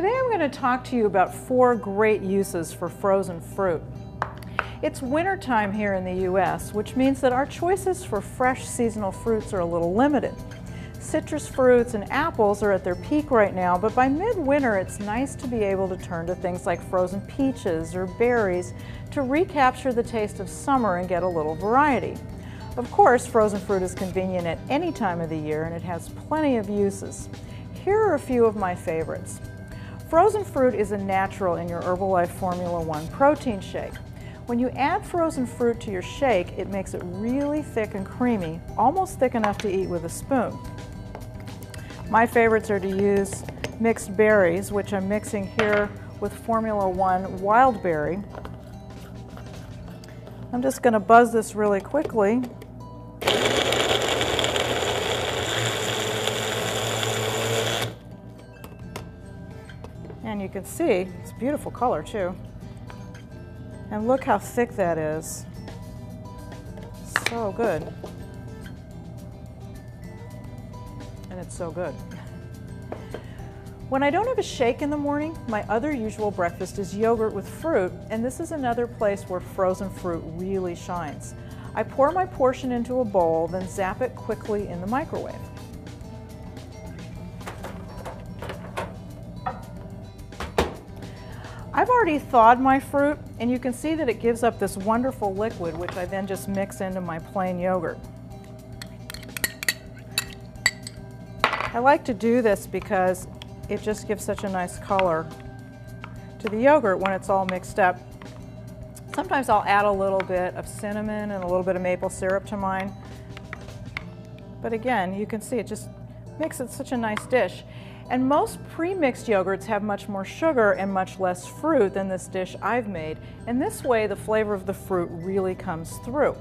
Today I'm going to talk to you about 4 great uses for frozen fruit. It's winter time here in the US, which means that our choices for fresh seasonal fruits are a little limited. Citrus fruits and apples are at their peak right now, but by midwinter it's nice to be able to turn to things like frozen peaches or berries to recapture the taste of summer and get a little variety. Of course, frozen fruit is convenient at any time of the year and it has plenty of uses. Here are a few of my favorites. Frozen fruit is a natural in your Herbalife Formula 1 protein shake. When you add frozen fruit to your shake, it makes it really thick and creamy, almost thick enough to eat with a spoon. My favorites are to use mixed berries, which I'm mixing here with Formula 1 wild berry. I'm just going to buzz this really quickly. And you can see, it's a beautiful color too. And look how thick that is. So good. And it's so good. When I don't have a shake in the morning, my other usual breakfast is yogurt with fruit, and this is another place where frozen fruit really shines. I pour my portion into a bowl, then zap it quickly in the microwave. I've already thawed my fruit, and you can see that it gives up this wonderful liquid, which I then just mix into my plain yogurt. I like to do this because it just gives such a nice color to the yogurt when it's all mixed up. Sometimes I'll add a little bit of cinnamon and a little bit of maple syrup to mine. But again, you can see it just makes it such a nice dish. And most pre-mixed yogurts have much more sugar and much less fruit than this dish I've made. And this way, the flavor of the fruit really comes through.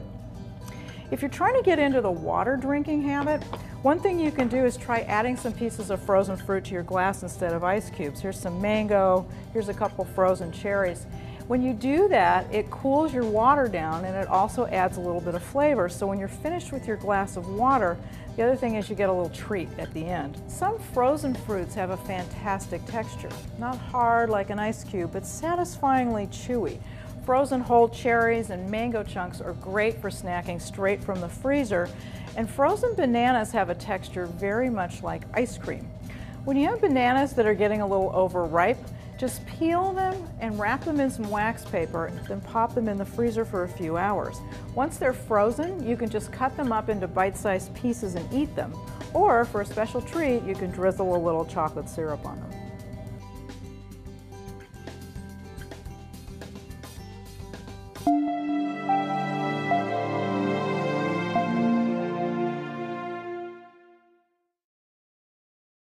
If you're trying to get into the water drinking habit, one thing you can do is try adding some pieces of frozen fruit to your glass instead of ice cubes. Here's some mango, here's a couple frozen cherries. When you do that, it cools your water down and it also adds a little bit of flavor. So when you're finished with your glass of water, the other thing is you get a little treat at the end. Some frozen fruits have a fantastic texture. Not hard like an ice cube, but satisfyingly chewy. Frozen whole cherries and mango chunks are great for snacking straight from the freezer, and frozen bananas have a texture very much like ice cream. When you have bananas that are getting a little overripe, just peel them and wrap them in some wax paper, then pop them in the freezer for a few hours. Once they're frozen, you can just cut them up into bite-sized pieces and eat them. Or, for a special treat, you can drizzle a little chocolate syrup on them.